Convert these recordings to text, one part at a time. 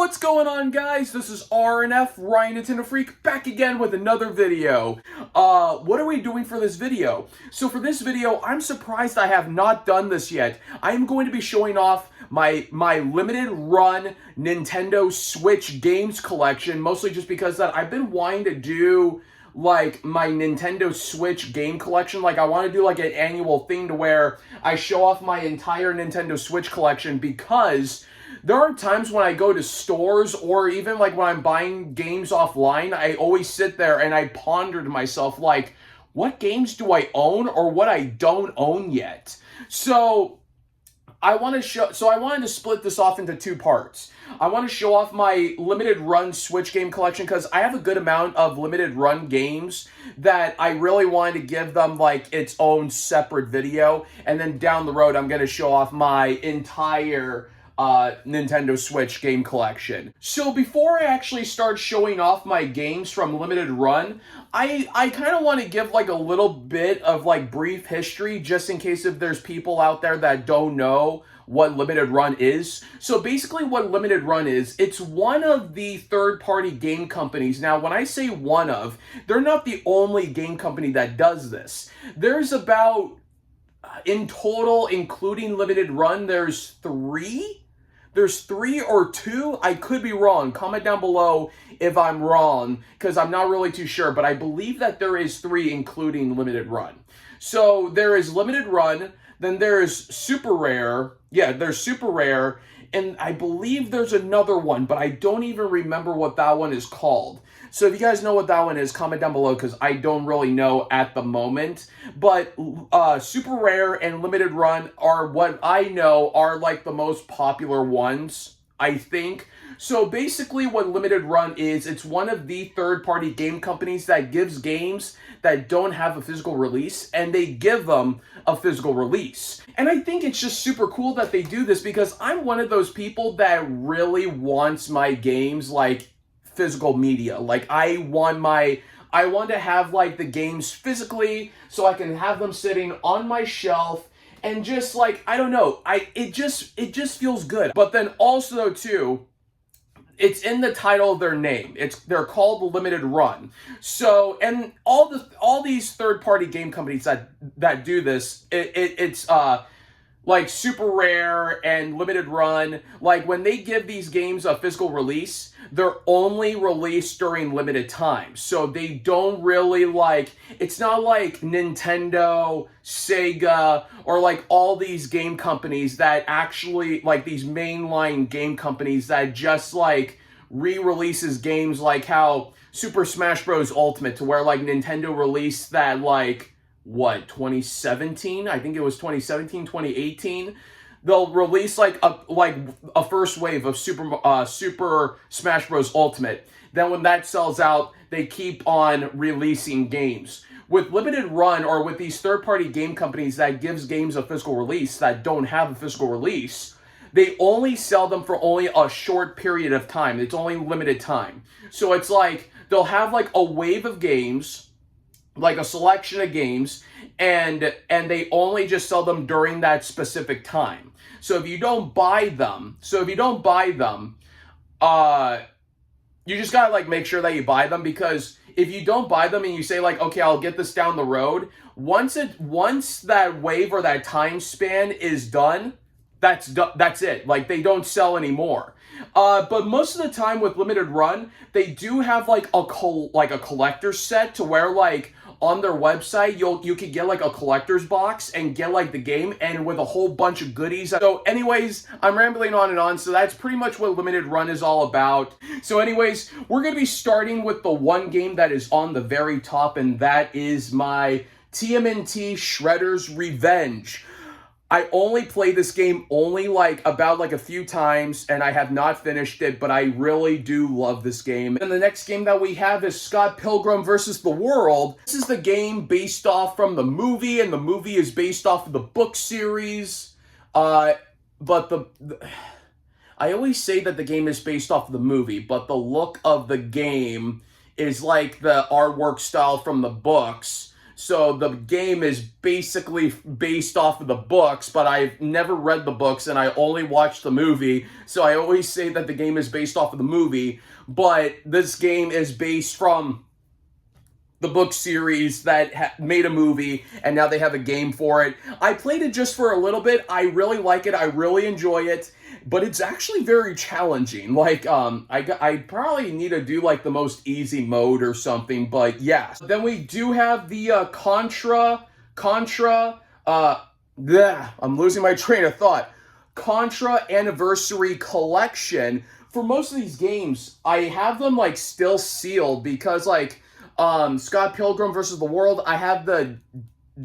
What's going on, guys? This is RNF, Ryan Nintendo Freak, back again with another video. What are we doing for this video? So for this video, I'm surprised I have not done this yet. I am going to be showing off my limited run Nintendo Switch games collection, mostly just because that I've been wanting to do like my Nintendo Switch game collection. Like I want to do like an annual thing to where I show off my entire Nintendo Switch collection, because there are times when I go to stores or even like when I'm buying games offline, I always sit there and I ponder to myself like, what games do I own or what I don't own yet? So I wanted to split this off into two parts. I want to show off my limited run Switch game collection because I have a good amount of limited run games that I really wanted to give them like its own separate video. And then down the road, I'm going to show off my entire Nintendo Switch game collection. So before I actually start showing off my games from limited run, I kind of want to give like a little bit of like brief history, just in case if there's people out there that don't know what limited run is. So basically what limited run is, it's one of the third-party game companies. Now when I say one of, they're not the only game company that does this. There's about, in total, including limited run, there's three or two. I could be wrong. Comment down below if I'm wrong, because I'm not really too sure, but I believe that there is three, including limited run. So there is limited run, then there's super rare. Yeah, there's super rare, and I believe there's another one, but I don't even remember what that one is called. So if you guys know what that one is, comment down below, because I don't really know at the moment. But super rare and limited run are what I know are like the most popular ones, I think. So basically what limited run is, it's one of the third-party game companies that gives games that don't have a physical release, and they give them a physical release. And I think it's just super cool that they do this, because I'm one of those people that really wants my games like physical media. Like I want to have like the games physically so I can have them sitting on my shelf and just like, I don't know, it just feels good. But then also too, it's in the title of their name. They're called limited run. So, and all these third-party game companies that do this, it's like super rare and limited run, like when they give these games a physical release, they're only released during limited time. So they don't really like, it's not like Nintendo, Sega, or like all these game companies that actually, like these mainline game companies that just like re-releases games, like how Super Smash Bros. Ultimate, to where like Nintendo released that like, what, 2017? I think it was 2017, 2018. They'll release like a first wave of Super Smash Bros. Ultimate. Then when that sells out, they keep on releasing games. With limited run, or with these third-party game companies that gives games a physical release that don't have a physical release, they only sell them for only a short period of time. It's only limited time. So it's like they'll have like a wave of games, like a selection of games, and they only just sell them during that specific time. So if you don't buy them, you just gotta like make sure that you buy them, because if you don't buy them and you say like, okay, I'll get this down the road, once that wave or that time span is done, that's it. Like they don't sell anymore. But most of the time with limited run, they do have like a collector's set, to where like on their website you could get like a collector's box and get like the game and with a whole bunch of goodies. So anyways, I'm rambling on and on, so that's pretty much what limited run is all about. So anyways, we're going to be starting with the one game that is on the very top, and that is my TMNT Shredder's Revenge. I only played this game about a few times, and I have not finished it, but I really do love this game. And the next game that we have is Scott Pilgrim vs. the World. This is the game based off from the movie, and the movie is based off of the book series. I always say that the game is based off of the movie, but the look of the game is like the artwork style from the books. So the game is basically based off of the books, but I've never read the books and I only watched the movie. So I always say that the game is based off of the movie, but this game is based from the book series that made a movie, and now they have a game for it. I played it just for a little bit. I really like it. I really enjoy it, but it's actually very challenging. Like, I probably need to do like the most easy mode or something, but yeah. Then we do have the I'm losing my train of thought. Contra Anniversary Collection. For most of these games, I have them like still sealed because like Scott Pilgrim versus the World, I have the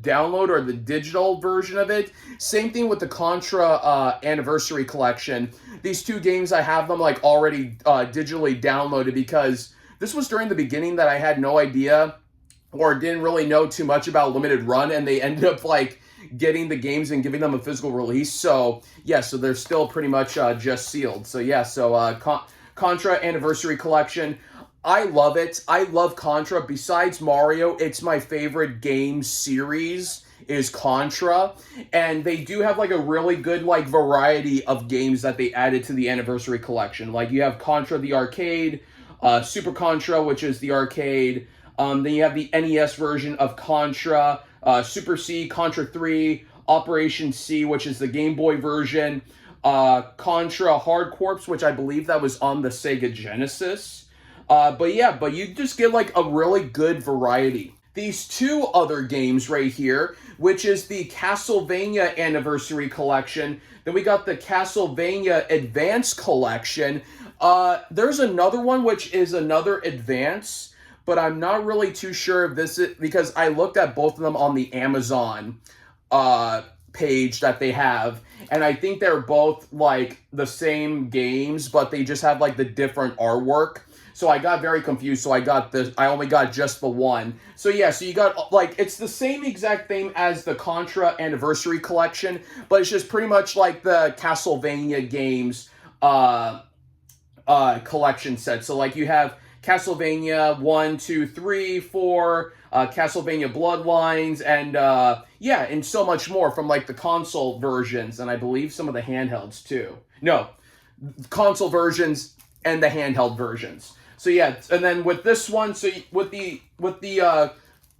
download or the digital version of it. Same thing with the Contra Anniversary Collection. These two games, I have them like already digitally downloaded because this was during the beginning that I had no idea or didn't really know too much about Limited Run, and they ended up like getting the games and giving them a physical release. So yeah, so they're still pretty much just sealed. So yeah, so Contra Anniversary Collection. I love it. I love Contra. Besides Mario, it's my favorite game series is Contra. And they do have like a really good like variety of games that they added to the Anniversary Collection. Like you have Contra the arcade, Super Contra, which is the arcade. Then you have the NES version of Contra, Super C, Contra 3, Operation C, which is the Game Boy version, Contra Hard Corps, which I believe that was on the Sega Genesis. But you just get like a really good variety. These two other games right here, which is the Castlevania Anniversary Collection. Then we got the Castlevania Advance Collection. There's another one which is another Advance, but I'm not really too sure if this is, because I looked at both of them on the Amazon page that they have, and I think they're both like the same games, but they just have like the different artwork. So I got very confused, so I only got just the one. So yeah, so you got, like, it's the same exact thing as the Contra Anniversary Collection, but it's just pretty much like the Castlevania games collection set. So like you have Castlevania 1, 2, 3, 4, Castlevania Bloodlines, and yeah, and so much more from like the console versions, and I believe some of the handhelds too. No, console versions and the handheld versions. So yeah, and then with this one, so with the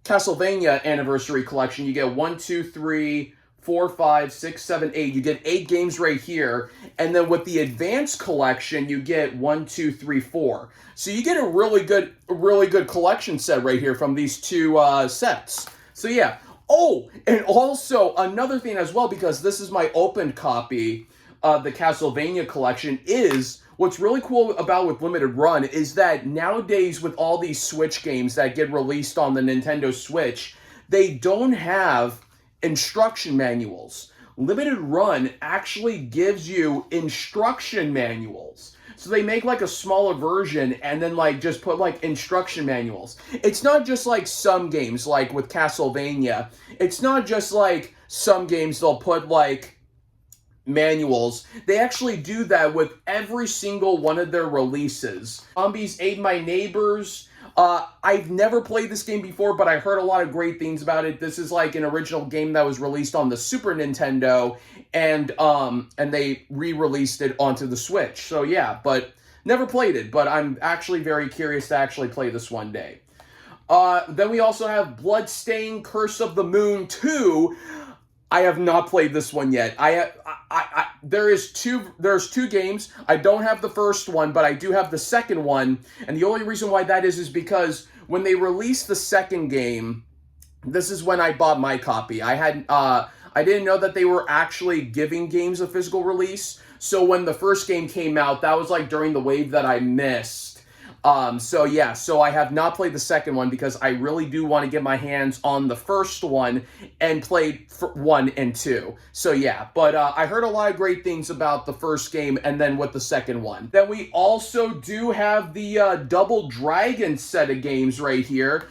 Castlevania Anniversary Collection, you get 1, 2, 3, 4, 5, 6, 7, 8. You get 8 games right here. And then with the Advanced Collection, you get 1, 2, 3, 4. So you get a really good collection set right here from these two sets. So yeah. Oh, and also another thing as well, because this is my opened copy of the Castlevania Collection, is what's really cool about with Limited Run is that nowadays with all these Switch games that get released on the Nintendo Switch, they don't have instruction manuals. Limited Run actually gives you instruction manuals. So they make like a smaller version and then like just put like instruction manuals. It's not just like some games like with Castlevania. It's not just like some games they'll put like manuals. They actually do that with every single one of their releases. Zombies Ate My Neighbors. I've never played this game before, but I heard a lot of great things about it. This is like an original game that was released on the Super Nintendo, and they re-released it onto the Switch. So yeah, but never played it, but I'm actually very curious to actually play this one day. Then we also have Bloodstained Curse of the Moon 2. I have not played this one yet. There's two games. I don't have the first one, but I do have the second one. And the only reason why that is because when they released the second game, this is when I bought my copy. I didn't know that they were actually giving games a physical release. So when the first game came out, that was like during the wave that I missed. So yeah, so I have not played the second one because I really do want to get my hands on the first one and play 1 and 2. So yeah, but I heard a lot of great things about the first game and then with the second one. Then we also do have the Double Dragon set of games right here.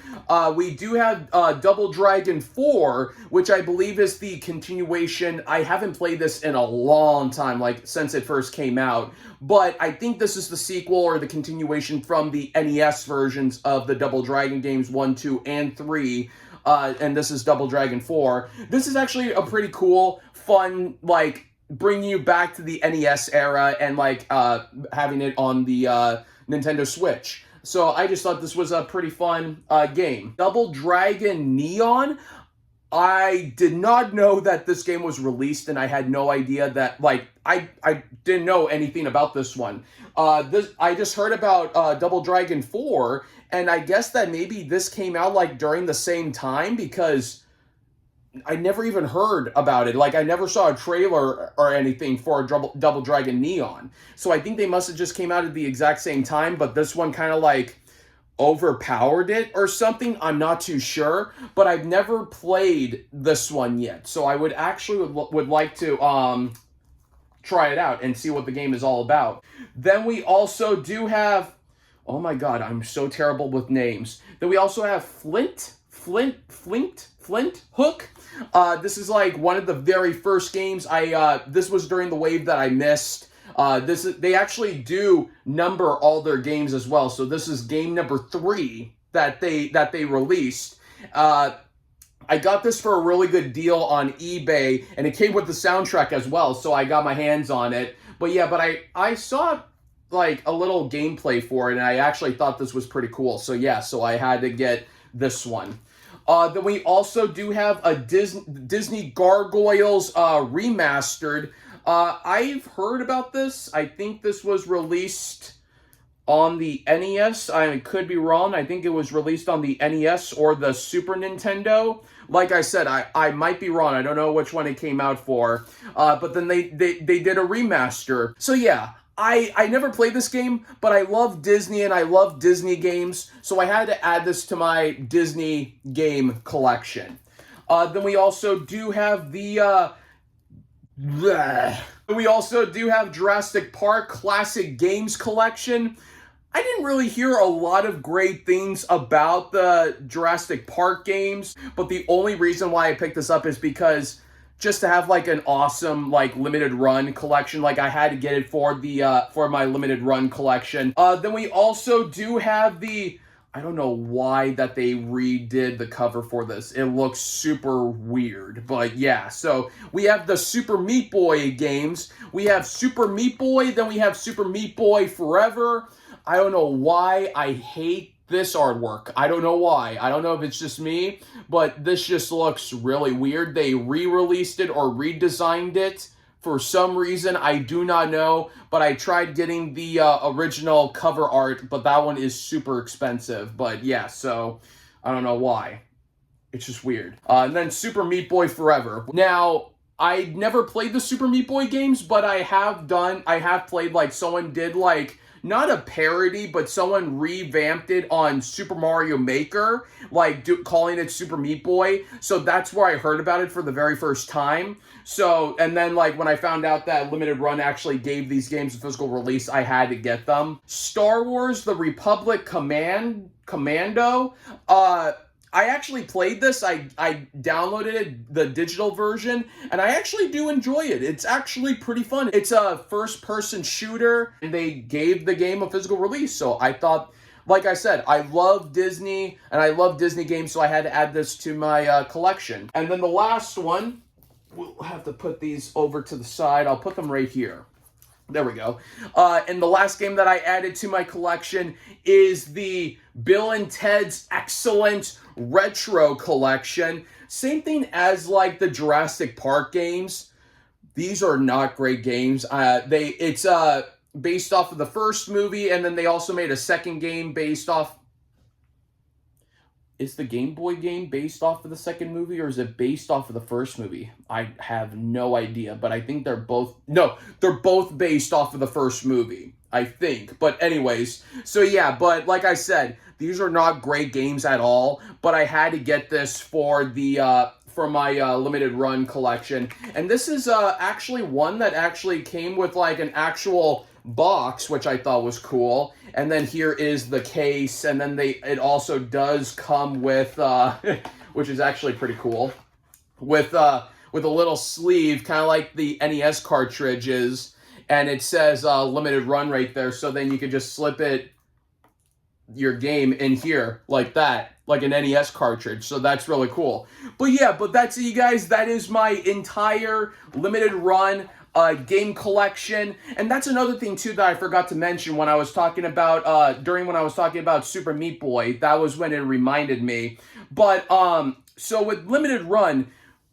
We do have Double Dragon 4, which I believe is the continuation. I haven't played this in a long time, like since it first came out. But I think this is the sequel or the continuation from the NES versions of the Double Dragon games 1, 2, and 3. and this is Double Dragon 4. This is actually a pretty cool, fun, like, bring you back to the NES era and, like, having it on the Nintendo Switch. So I just thought this was a pretty fun game. Double Dragon Neon. I did not know that this game was released, and I had no idea that, like, I didn't know anything about this one. I just heard about Double Dragon 4, and I guess that maybe this came out, like, during the same time, because I never even heard about it. Like, I never saw a trailer or anything for Double Dragon Neon. So I think they must have just came out at the exact same time, but this one kind of, like, overpowered it or something. I'm not too sure, but I've never played this one yet. So I would actually would like to try it out and see what the game is all about. Then we also do have, oh my god, I'm so terrible with names. Then we also have Flint Hook. This is like one of the very first games. This was during the wave that I missed. They actually do number all their games as well. So this is game number 3 that they released. I got this for a really good deal on eBay, and it came with the soundtrack as well, so I got my hands on it. But yeah, I saw like a little gameplay for it, and I actually thought this was pretty cool. So yeah, so I had to get this one. Then we also do have a Disney Gargoyles remastered. I've heard about this. I think this was released on the NES. I could be wrong. I think it was released on the NES or the Super Nintendo. Like I said, I might be wrong. I don't know which one it came out for. But then they did a remaster. So yeah, I never played this game, but I love Disney and I love Disney games. So I had to add this to my Disney game collection. Then we also do have the... We also do have Jurassic Park Classic Games Collection. I didn't really hear a lot of great things about the Jurassic Park games, but the only reason why I picked this up is because just to have like an awesome like limited run collection, like I had to get it for the for my limited run collection. Then we also do have the, I don't know why that they redid the cover for this. It looks super weird, but yeah. So we have the Super Meat Boy games. We have Super Meat Boy, then we have Super Meat Boy Forever. I don't know why I hate this artwork. I don't know why. I don't know if it's just me, but this just looks really weird. They re-released it or redesigned it for some reason. I do not know, but I tried getting the original cover art, but that one is super expensive. But yeah, so I don't know why. It's just weird. And then Super Meat Boy Forever. Now, I never played the Super Meat Boy games, but I have played, like, someone did, like, not a parody, but someone revamped it on Super Mario Maker, like calling it Super Meat Boy. So that's where I heard about it for the very first time. So, and then like when I found out that Limited Run actually gave these games a physical release, I had to get them. Star Wars: The Republic Commando. I actually played this. I downloaded it, the digital version, and I actually do enjoy it. It's actually pretty fun. It's a first-person shooter, and they gave the game a physical release, so I thought, like I said, I love Disney, and I love Disney games, so I had to add this to my collection. And then the last one, we'll have to put these over to the side. I'll put them right here. There we go. And the last game that I added to my collection is the Bill and Ted's Excellent Retro Collection. Same thing as like the Jurassic Park games. These are not great games. It's based off of the first movie, and then they also made a second game based off... Is the Game Boy game based off of the second movie, or is it based off of the first movie? I have no idea, but I think they're both... No, they're both based off of the first movie, I think. But anyways, so yeah, but like I said, these are not great games at all, but I had to get this for the... for my limited run collection. And this is actually one that actually came with like an actual box, which I thought was cool. And then here is the case, and then it also does come with which is actually pretty cool, with a little sleeve, kind of like the NES cartridges, and it says limited run right there, so then you could just slip your game in here like that, like an NES cartridge, so that's really cool. But yeah, but that's it, you guys. That is my entire limited run game collection. And that's another thing too that I forgot to mention when I was talking about when I was talking about Super Meat Boy. That was when it reminded me. But so with limited run,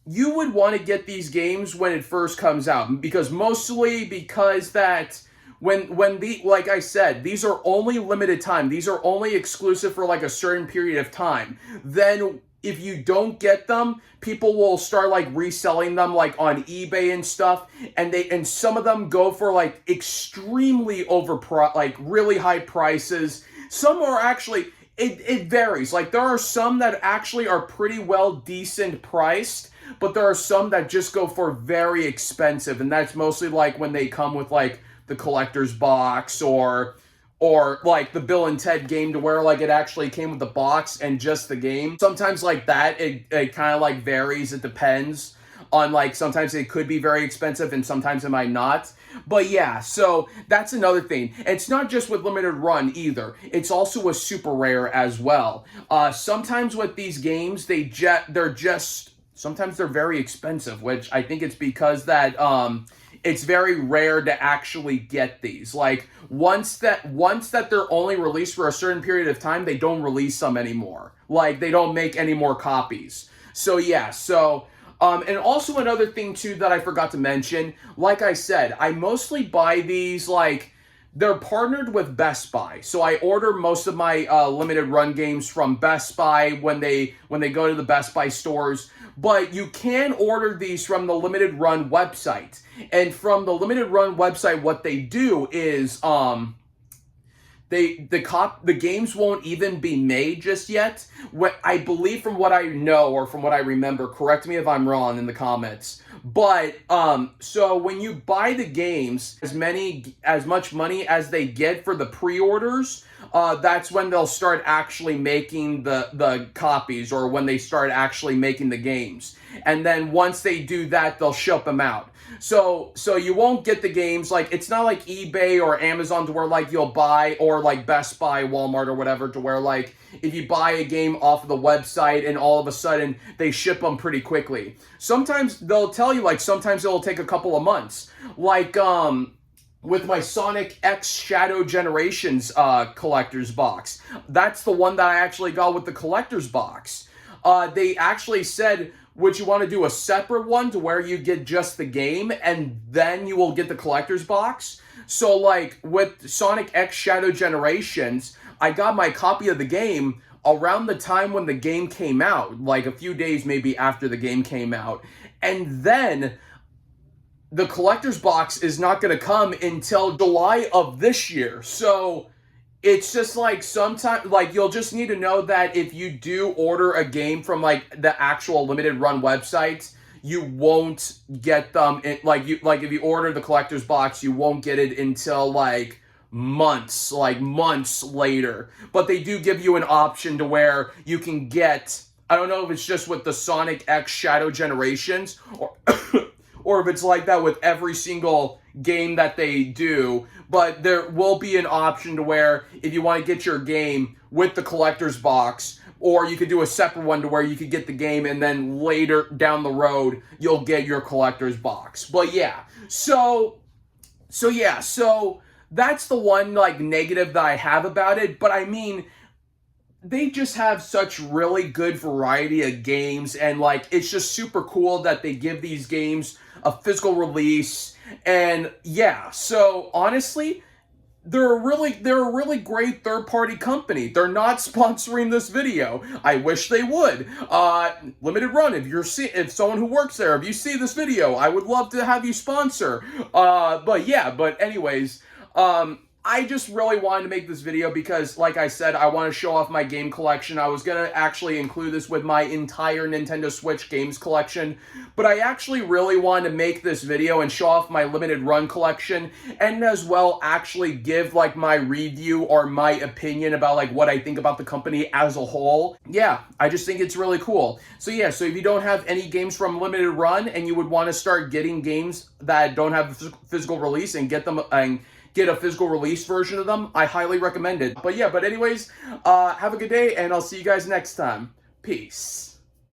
you would want to get these games when it first comes out, because that when the like I said, these are only limited time. These are only exclusive for like a certain period of time. Then if you don't get them, people will start like reselling them like on eBay and stuff, and some of them go for like extremely like really high prices. Some are actually it varies. Like there are some that actually are pretty well decent priced, but there are some that just go for very expensive, and that's mostly like when they come with like the collector's box or like the Bill and Ted game, to where like it actually came with the box and just the game. Sometimes like that, it kind of like varies. It depends on like, sometimes it could be very expensive and sometimes it might not. But yeah, so that's another thing. It's not just with limited run either. It's also a super rare as well. Sometimes with these games, sometimes they're very expensive, which I think it's because that it's very rare to actually get these. Like once that they're only released for a certain period of time, they don't release them anymore. Like they don't make any more copies. So yeah, and also another thing too that I forgot to mention, like I said, I mostly buy these like, they're partnered with Best Buy. So I order most of my limited run games from Best Buy when they go to the Best Buy stores. But you can order these from the limited run website. And from the limited run website, what they do is the games won't even be made just yet. What I believe, from what I know or from what I remember, correct me if I'm wrong in the comments. But so when you buy the games, as much money as they get for the pre-orders, that's when they'll start actually making the copies, or when they start actually making the games. And then once they do that, they'll ship them out. So you won't get the games, like, it's not like eBay or Amazon to where, like, you'll buy, or like Best Buy, Walmart, or whatever, to where, like, if you buy a game off of the website and all of a sudden they ship them pretty quickly. Sometimes they'll tell you, like, sometimes it'll take a couple of months. Like, with my Sonic X Shadow Generations collector's box. That's the one that I actually got with the collector's box. They actually said, would you want to do a separate one to where you get just the game and then you will get the collector's box? So like with Sonic X Shadow Generations, I got my copy of the game around the time when the game came out, like a few days maybe after the game came out. And then the collector's box is not going to come until July of this year. So it's just like, sometimes, like, you'll just need to know that if you do order a game from like the actual limited run website, you won't get them if you order the collector's box, you won't get it until like months later. But they do give you an option to where you can get, I don't know if it's just with the Sonic X Shadow Generations, or or if it's like that with every single game that they do, but there will be an option to where if you want to get your game with the collector's box, or you could do a separate one to where you could get the game and then later down the road you'll get your collector's box. But yeah, so that's the one like negative that I have about it. But I mean, they just have such really good variety of games, and like it's just super cool that they give these games a physical release. And yeah, so honestly, they're a really great third-party company. They're not sponsoring this video. I wish they would. Limited Run, if someone who works there, if you see this video, I would love to have you sponsor. But anyways, I just really wanted to make this video because, like I said, I want to show off my game collection. I was going to actually include this with my entire Nintendo Switch games collection, but I actually really wanted to make this video and show off my limited run collection, and as well actually give like my review or my opinion about like what I think about the company as a whole. Yeah, I just think it's really cool. So yeah, so if you don't have any games from limited run and you would want to start getting games that don't have a physical release and get a physical release version of them, I highly recommend it. But yeah, anyways, have a good day, and I'll see you guys next time. Peace.